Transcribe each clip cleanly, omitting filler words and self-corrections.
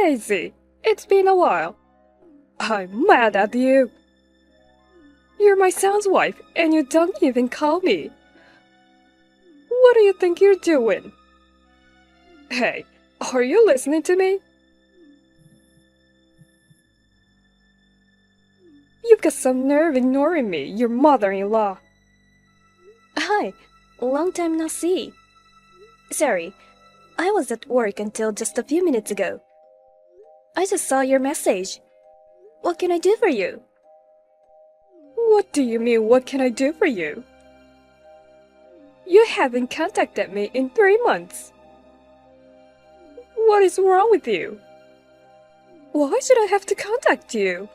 Daisy, it's been a while. I'm mad at you. You're my son's wife, and you don't even call me. What do you think you're doing? Hey, are you listening to me? You've got some nerve ignoring me, your mother-in-law. Hi, long time no see. Sorry, I was at work until just a few minutes ago. I just saw your message. What can I do for you? What do you mean, what can I do for you? You haven't contacted me in 3 months. What is wrong with you? Why should I have to contact you?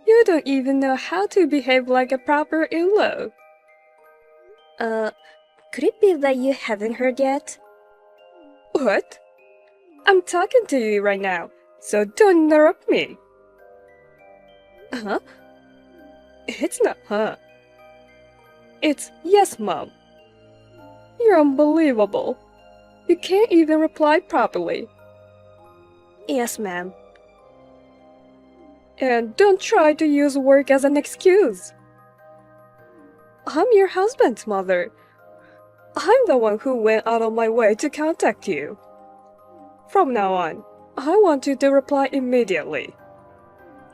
You don't even know how to behave like a proper in-law. Could it be that you haven't heard yet? What? I'm talking to you right now, so don't interrupt me. Huh? It's not huh. It's yes, Mom. You're unbelievable. You can't even reply properly. Yes, ma'am. And don't try to use work as an excuse. I'm your husband's mother. I'm the one who went out of my way to contact you. From now on, I want you to reply immediately.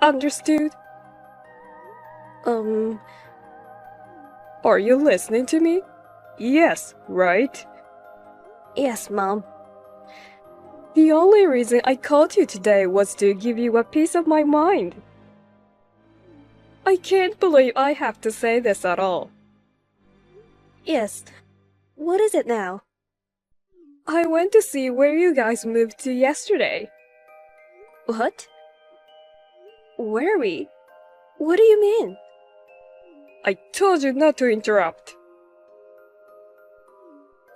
Understood? Are you listening to me? Yes, right? Yes, Mom. The only reason I called you today was to give you a piece of my mind. I can't believe I have to say this at all. Yes. What is it now? I went to see where you guys moved to yesterday. What? Where are we? What do you mean? I told you not to interrupt.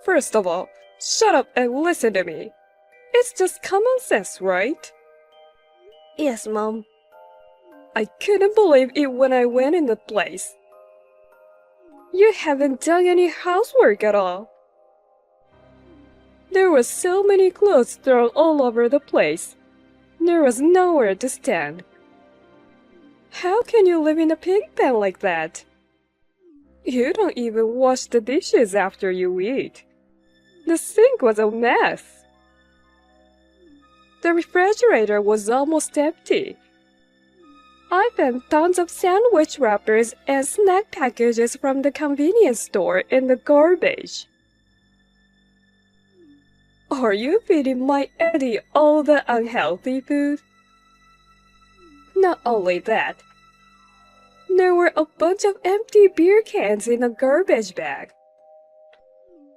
First of all, shut up and listen to me. It's just common sense, right? Yes, Mom. I couldn't believe it when I went in the place. You haven't done any housework at all. There were so many clothes thrown all over the place. There was nowhere to stand. How can you live in a pig pen like that? You don't even wash the dishes after you eat. The sink was a mess. The refrigerator was almost empty. I found tons of sandwich wrappers and snack packages from the convenience store in the garbage. Are you feeding my Eddie all the unhealthy food? Not only that, there were a bunch of empty beer cans in a garbage bag.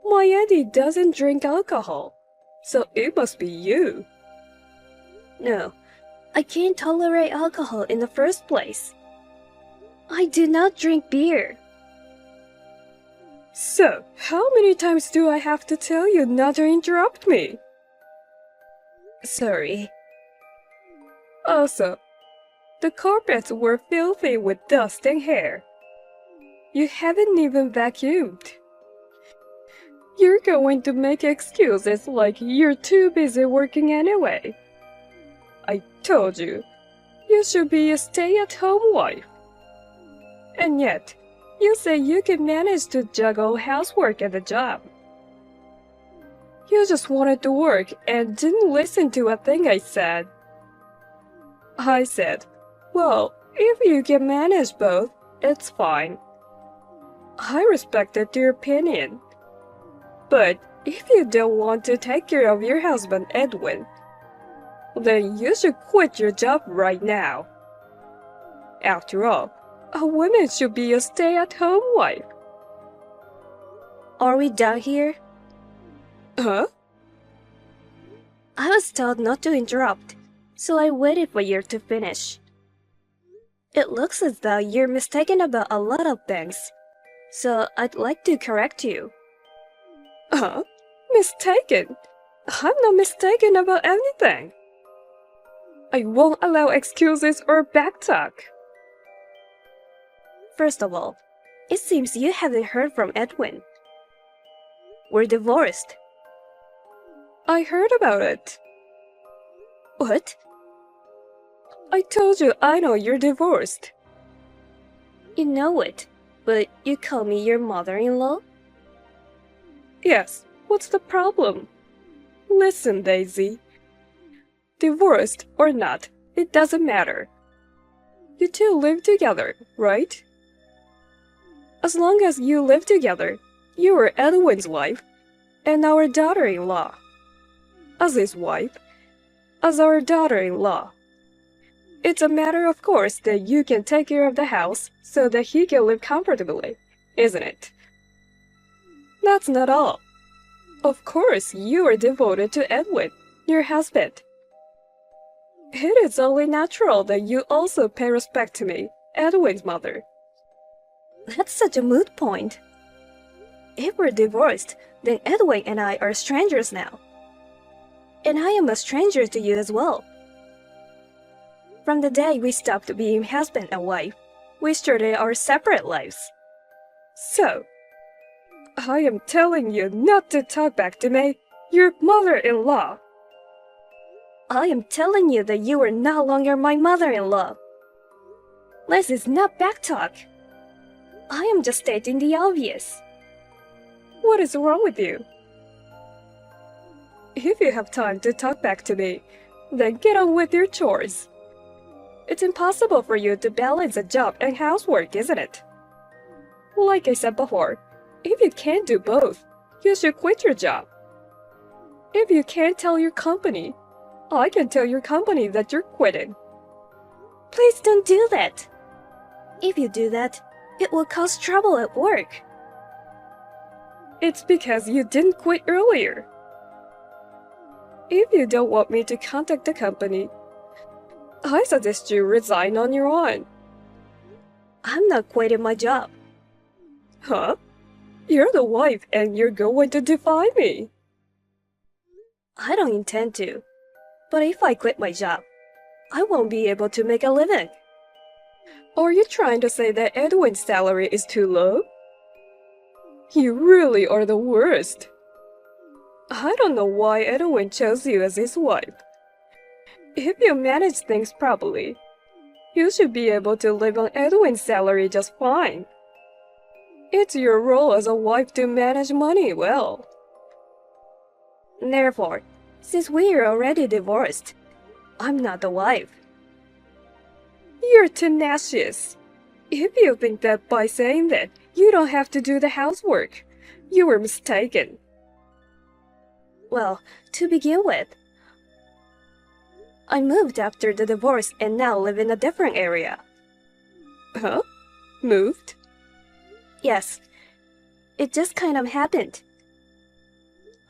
My Eddie doesn't drink alcohol, so it must be you. No, I can't tolerate alcohol in the first place. I do not drink beer. So, how many times do I have to tell you not to interrupt me? Sorry. Also, the carpets were filthy with dust and hair. You haven't even vacuumed. You're going to make excuses like you're too busy working anyway. I told you, you should be a stay-at-home wife. And yet, you say you can manage to juggle housework and a job. You just wanted to work and didn't listen to a thing I said. I said, well, if you can manage both, it's fine. I respected your opinion. But if you don't want to take care of your husband, Edwin, then you should quit your job right now. After all, a woman should be a stay-at-home wife. Are we done here? Huh? I was told not to interrupt, so I waited for you to finish. It looks as though you're mistaken about a lot of things, so I'd like to correct you. Huh? Mistaken? I'm not mistaken about anything. I won't allow excuses or backtalk. First of all, it seems you haven't heard from Edwin. We're divorced. I heard about it. What? I told you I know you're divorced. You know it, but you call me your mother-in-law? Yes, what's the problem? Listen, Daisy. Divorced or not, it doesn't matter. You two live together, right? As long as you live together, you are Edwin's wife and our daughter-in-law. As his wife, as our daughter-in-law. It's a matter of course that you can take care of the house so that he can live comfortably, isn't it? That's not all. Of course, you are devoted to Edwin, your husband. It is only natural that you also pay respect to me, Edwin's mother. That's such a moot point. If we're divorced, then Edwin and I are strangers now. And I am a stranger to you as well. From the day we stopped being husband and wife, we started our separate lives. So, I am telling you not to talk back to me, your mother-in-law. I am telling you that you are no longer my mother-in-law. This is not backtalk. I am just stating the obvious. What is wrong with you? If you have time to talk back to me, then get on with your chores. It's impossible for you to balance a job and housework, isn't it? Like I said before, if you can't do both, you should quit your job. If you can't tell your company, I can tell your company that you're quitting. Please don't do that. If you do that, it will cause trouble at work. It's because you didn't quit earlier. If you don't want me to contact the company, I suggest you resign on your own. I'm not quitting my job. Huh? You're the wife and you're going to defy me. I don't intend to. But if I quit my job, I won't be able to make a living. Are you trying to say that Edwin's salary is too low? You really are the worst. I don't know why Edwin chose you as his wife. If you manage things properly, you should be able to live on Edwin's salary just fine. It's your role as a wife to manage money well. Therefore, since we are already divorced, I'm not the wife. You're tenacious. If you think that by saying that, you don't have to do the housework, you were mistaken. Well, to begin with, I moved after the divorce and now live in a different area. Huh? Moved? Yes, it just kind of happened.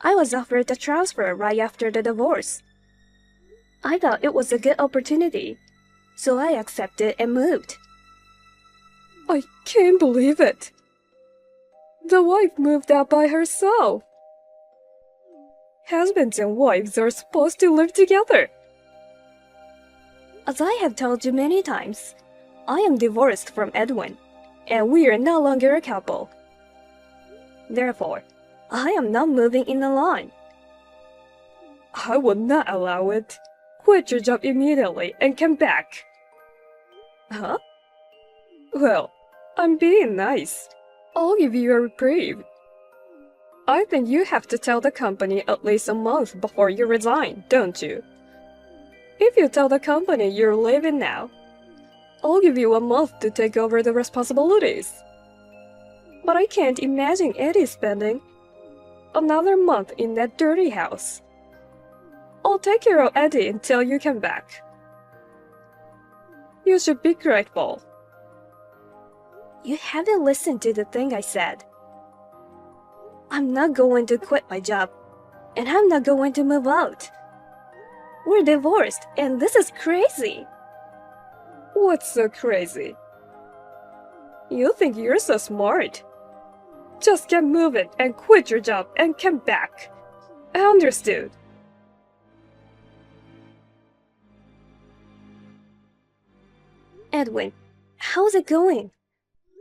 I was offered a transfer right after the divorce. I thought it was a good opportunity, so I accepted and moved. I can't believe it. The wife moved out by herself. Husbands and wives are supposed to live together. As I have told you many times, I am divorced from Edwin, and we are no longer a couple. Therefore, I am not moving in alone. I will not allow it. Quit your job immediately and come back. Huh? Well, I'm being nice. I'll give you a reprieve. I think you have to tell the company at least a month before you resign, don't you? If you tell the company you're leaving now, I'll give you a month to take over the responsibilities. But I can't imagine Eddie spending another month in that dirty house. I'll take care of Eddie until you come back. You should be grateful. You haven't listened to the thing I said. I'm not going to quit my job, and I'm not going to move out. We're divorced, and this is crazy. What's so crazy? You think you're so smart. Just get moving and quit your job and come back. I understood. Edwin, how's it going?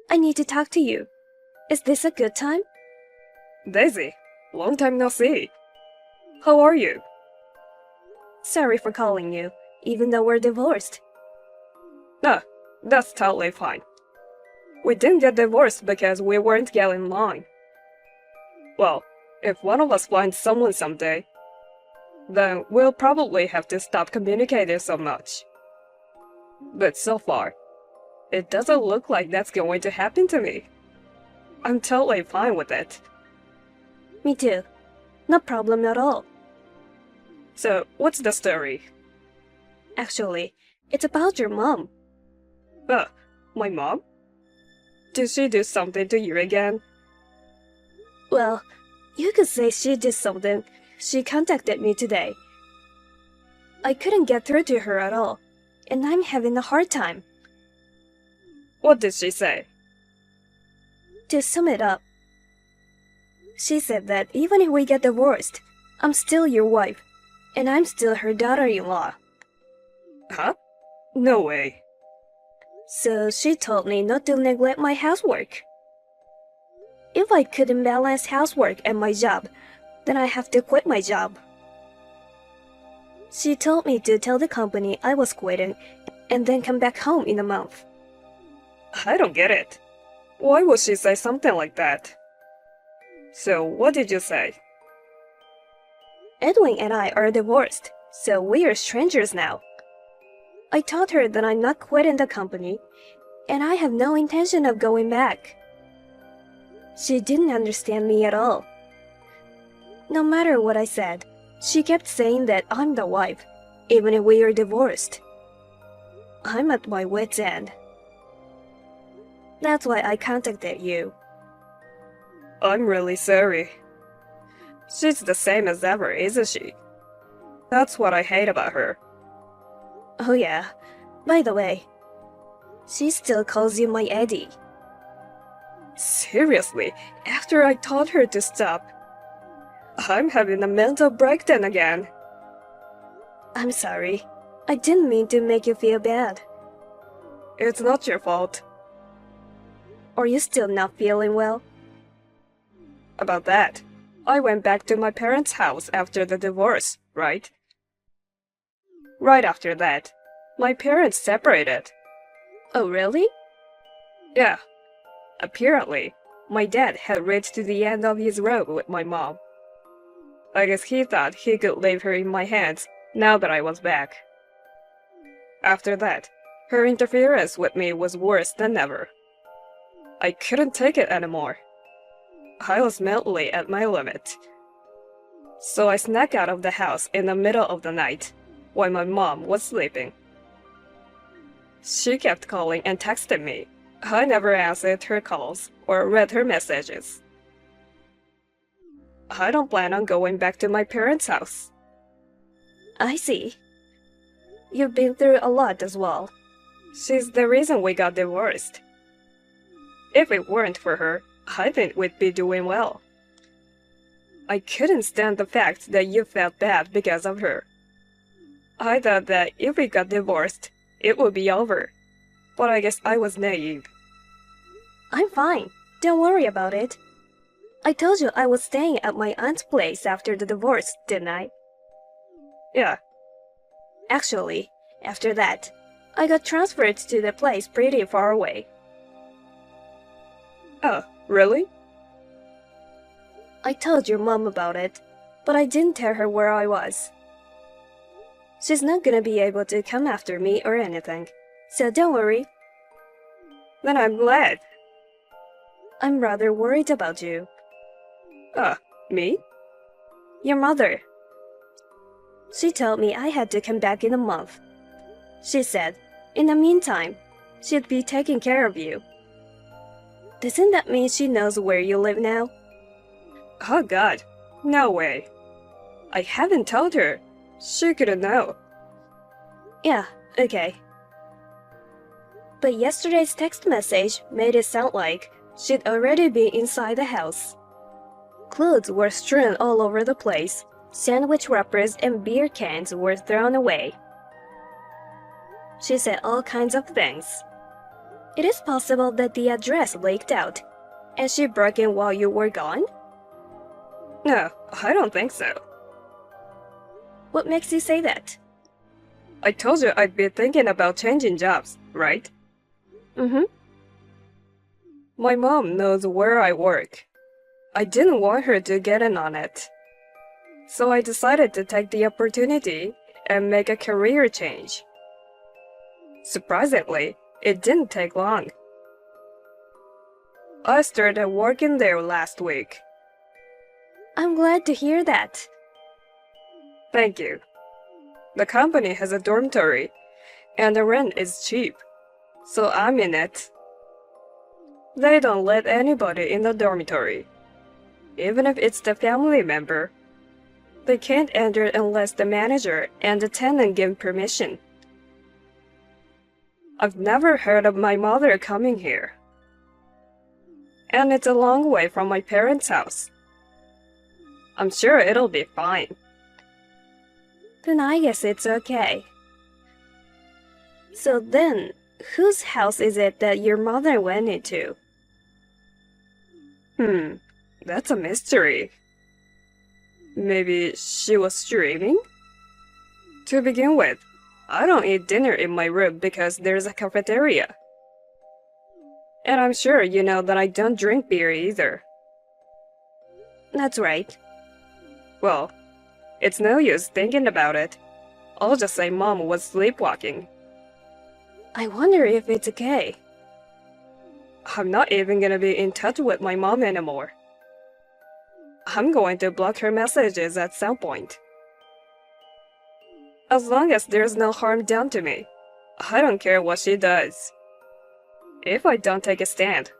I need to talk to you. Is this a good time? Daisy, long time no see. How are you? Sorry for calling you, even though we're divorced. No, that's totally fine. We didn't get divorced because we weren't getting along. Well, if one of us finds someone someday, then we'll probably have to stop communicating so much. But so far, it doesn't look like that's going to happen to me. I'm totally fine with it. Me too. No problem at all. So, what's the story? Actually, it's about your mom. My mom? Did she do something to you again? Well, you could say she did something. She contacted me today. I couldn't get through to her at all, and I'm having a hard time. What did she say? To sum it up, she said that even if we get divorced, I'm still your wife, and I'm still her daughter-in-law. Huh? No way. So she told me not to neglect my housework. If I couldn't balance housework and my job, then I have to quit my job. She told me to tell the company I was quitting and then come back home in a month. I don't get it. Why would she say something like that? So, what did you say? Edwin and I are divorced, so we are strangers now. I told her that I'm not quitting the company, and I have no intention of going back. She didn't understand me at all. No matter what I said, she kept saying that I'm the wife, even if we are divorced. I'm at my wit's end. That's why I contacted you. I'm really sorry. She's the same as ever, isn't she? That's what I hate about her. Oh yeah, by the way, she still calls you my Eddie. Seriously, after I told her to stop, I'm having a mental breakdown again. I'm sorry. I didn't mean to make you feel bad. It's not your fault. Are you still not feeling well? About that, I went back to my parents' house after the divorce, right? Right after that, my parents separated. Oh really? Yeah. Apparently, my dad had reached to the end of his rope with my mom. I guess he thought he could leave her in my hands now that I was back. After that, her interference with me was worse than ever. I couldn't take it anymore. I was mentally at my limit. So I snuck out of the house in the middle of the night, while my mom was sleeping. She kept calling and texting me. I never answered her calls or read her messages. I don't plan on going back to my parents' house. I see. You've been through a lot as well. She's the reason we got divorced. If it weren't for her, I think we'd be doing well. I couldn't stand the fact that you felt bad because of her. I thought that if we got divorced, it would be over. But I guess I was naive. I'm fine. Don't worry about it. I told you I was staying at my aunt's place after the divorce, didn't I? Yeah. Actually, after that, I got transferred to the place pretty far away. Oh, really? I told your mom about it, but I didn't tell her where I was. She's not gonna be able to come after me or anything, so don't worry. Then I'm glad. I'm rather worried about you. Me? Your mother. She told me I had to come back in a month. She said, in the meantime, she'd be taking care of you. Doesn't that mean she knows where you live now? Oh God, no way. I haven't told her. She couldn't know. Yeah, okay. But yesterday's text message made it sound like she'd already been inside the house. Clothes were strewn all over the place. Sandwich wrappers and beer cans were thrown away. She said all kinds of things. It is possible that the address leaked out, and she broke in while you were gone? No, I don't think so. What makes you say that? I told you I'd be thinking about changing jobs, right? Mm-hmm. My mom knows where I work. I didn't want her to get in on it. So I decided to take the opportunity and make a career change. Surprisingly, it didn't take long. I started working there last week. I'm glad to hear that. Thank you. The company has a dormitory, and the rent is cheap, so I'm in it. They don't let anybody in the dormitory, even if it's the family member. They can't enter unless the manager and the tenant give permission. I've never heard of my mother coming here. And it's a long way from my parents' house. I'm sure it'll be fine. Then I guess it's okay. So then, whose house is it that your mother went into? That's a mystery. Maybe she was streaming? To begin with, I don't eat dinner in my room because there's a cafeteria. And I'm sure you know that I don't drink beer either. That's right. Well, it's no use thinking about it. I'll just say Mom was sleepwalking. I wonder if it's okay. I'm not even gonna be in touch with my mom anymore. I'm going to block her messages at some point. As long as there's no harm done to me, I don't care what she does. If I don't take a stand,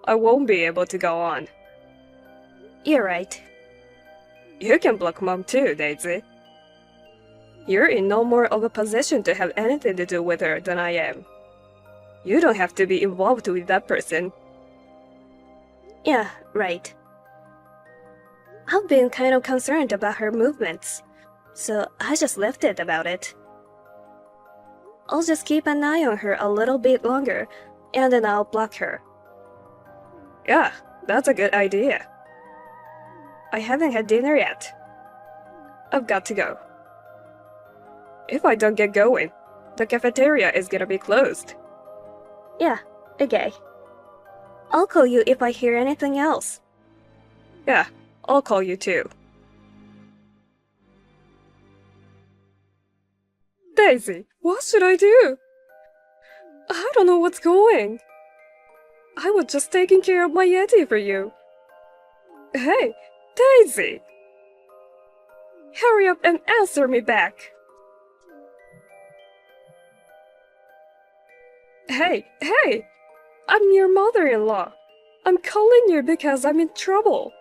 I won't be able to go on. You're right. You can block Mom too, Daisy. You're in no more of a position to have anything to do with her than I am. You don't have to be involved with that person. Yeah, right. I've been kind of concerned about her movements, so I just left it about it. I'll just keep an eye on her a little bit longer, and then I'll block her. Yeah, that's a good idea. I haven't had dinner yet. I've got to go. If I don't get going, the cafeteria is gonna be closed. Yeah, okay. I'll call you if I hear anything else. Yeah, I'll call you too. Daisy, what should I do? I don't know what's going. I was just taking care of my Yeti for you. Hey, Daisy! Hurry up and answer me back. Hey! I'm your mother-in-law. I'm calling you because I'm in trouble.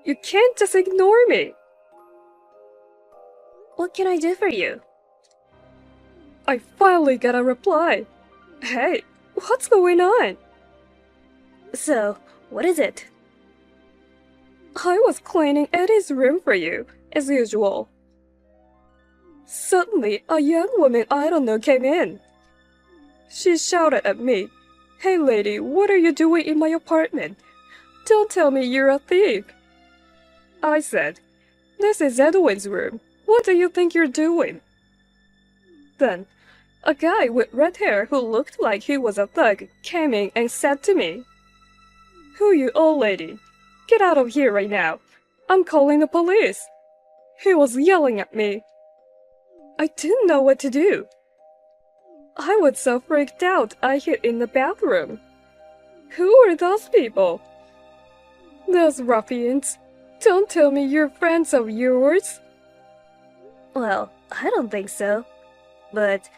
You can't just ignore me. What can I do for you? I finally got a reply. Hey, what's going on? So, what is it? I was cleaning Eddie's room for you, as usual. Suddenly, a young woman I don't know came in. She shouted at me, "Hey lady, what are you doing in my apartment? Don't tell me you're a thief." I said, "This is Edwin's room. What do you think you're doing?" Then, a guy with red hair who looked like he was a thug came in and said to me, "Who you old lady? Get out of here right now. I'm calling the police." He was yelling at me. I didn't know what to do. I was so freaked out I hid in the bathroom. Who are those people? Those ruffians. Don't tell me you're friends of yours. Well, I don't think so. But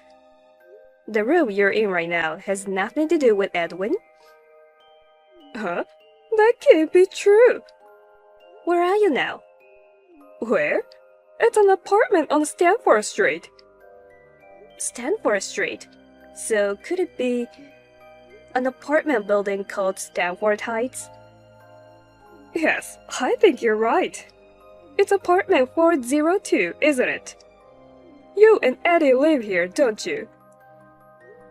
the room you're in right now has nothing to do with Edwin. Huh? That can't be true. Where are you now? Where? It's an apartment on Stanford Street. Stanford Street. So could it be an apartment building called Stanford Heights? Yes, I think you're right. It's apartment 402, isn't it? You and Eddie live here, don't you?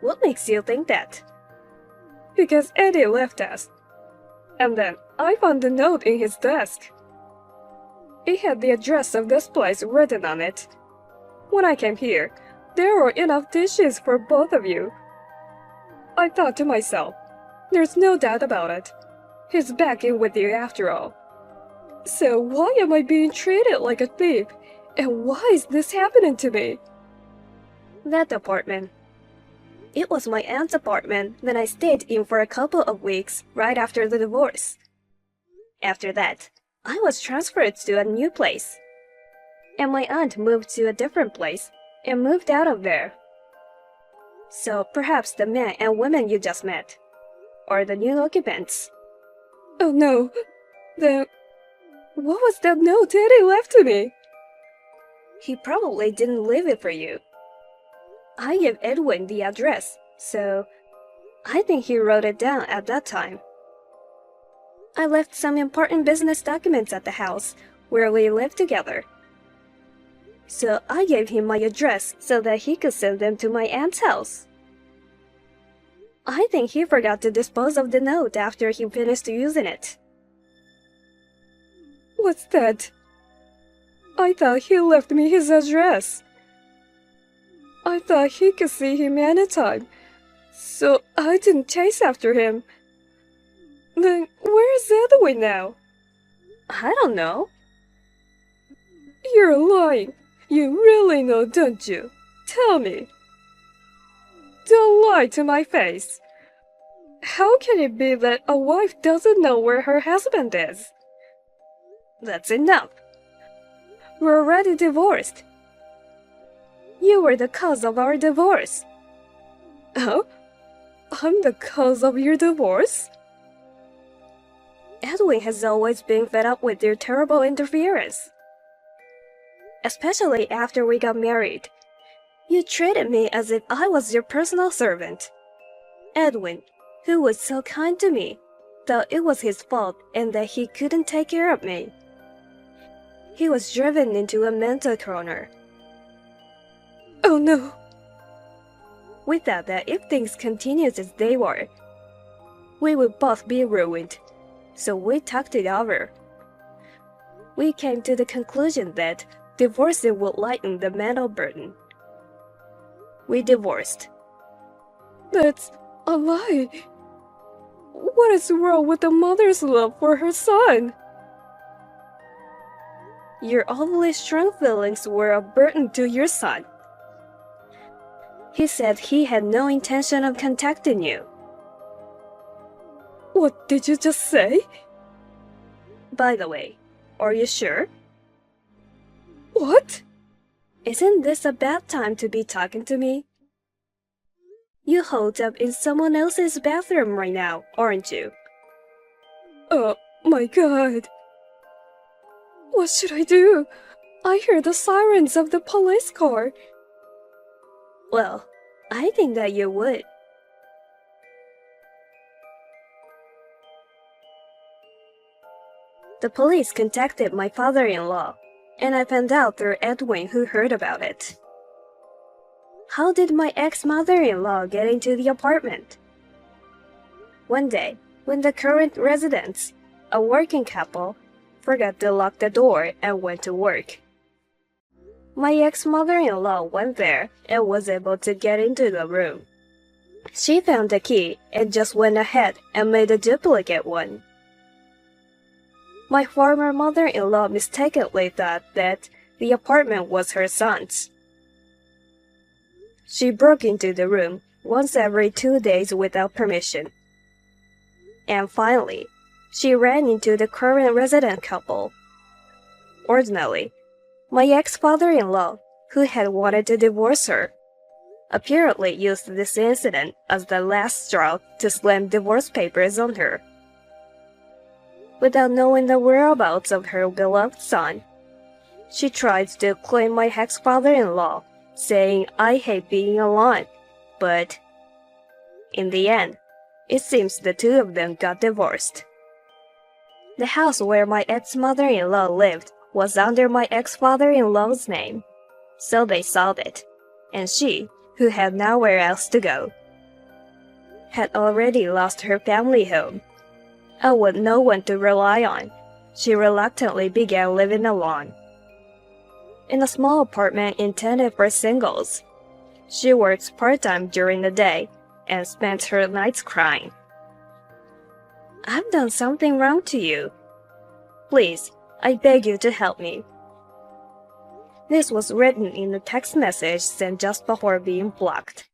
What makes you think that? Because Eddie left us. And then I found the note in his desk. It had the address of this place written on it. When I came here, there were enough dishes for both of you. I thought to myself, there's no doubt about it. He's back in with you after all. So why am I being treated like a thief? And why is this happening to me? That apartment. It was my aunt's apartment that I stayed in for a couple of weeks right after the divorce. After that, I was transferred to a new place. And my aunt moved to a different place and moved out of there. So perhaps the men and women you just met are the new occupants. Oh no. Then what was that note Daddy left to me? He probably didn't leave it for you. I gave Edwin the address, so I think he wrote it down at that time. I left some important business documents at the house where we lived together. So I gave him my address so that he could send them to my aunt's house. I think he forgot to dispose of the note after he finished using it. What's that? I thought he left me his address. I thought he could see him anytime, so I didn't chase after him. Then where is Edwin now? I don't know. You're lying. You really know, don't you? Tell me. Don't lie to my face. How can it be that a wife doesn't know where her husband is? That's enough. We're already divorced. You were the cause of our divorce. Oh? I'm the cause of your divorce? Edwin has always been fed up with your terrible interference. Especially after we got married. You treated me as if I was your personal servant. Edwin, who was so kind to me, thought it was his fault and that he couldn't take care of me. He was driven into a mental corner. Oh no. We thought that if things continued as they were, we would both be ruined, so we talked it over. We came to the conclusion that divorcing would lighten the mental burden. We divorced. That's a lie. What is wrong with a mother's love for her son? Your overly strong feelings were a burden to your son. He said he had no intention of contacting you. What did you just say? By the way, are you sure? What? Isn't this a bad time to be talking to me? You holed up in someone else's bathroom right now, aren't you? Oh my god. What should I do? I hear the sirens of the police car. Well, I think that you would. The police contacted my father-in-law, and I found out through Edwin who heard about it. How did my ex-mother-in-law get into the apartment? One day, when the current residents, a working couple, forgot to lock the door and went to work. My ex-mother-in-law went there and was able to get into the room. She found the key and just went ahead and made a duplicate one. My former mother-in-law mistakenly thought that the apartment was her son's. She broke into the room once every 2 days without permission. And finally, she ran into the current resident couple. Ordinarily, my ex-father-in-law, who had wanted to divorce her, apparently used this incident as the last straw to slam divorce papers on her. Without knowing the whereabouts of her beloved son, she tried to claim my ex-father-in-law, saying I hate being alone, but in the end, it seems the two of them got divorced. The house where my ex-mother-in-law lived was under my ex-father-in-law's name, so they sold it, and she, who had nowhere else to go, had already lost her family home, and with no one to rely on, she reluctantly began living alone. In a small apartment intended for singles, she works part-time during the day and spends her nights crying. I've done something wrong to you. Please, I beg you to help me. This was written in a text message sent just before being blocked.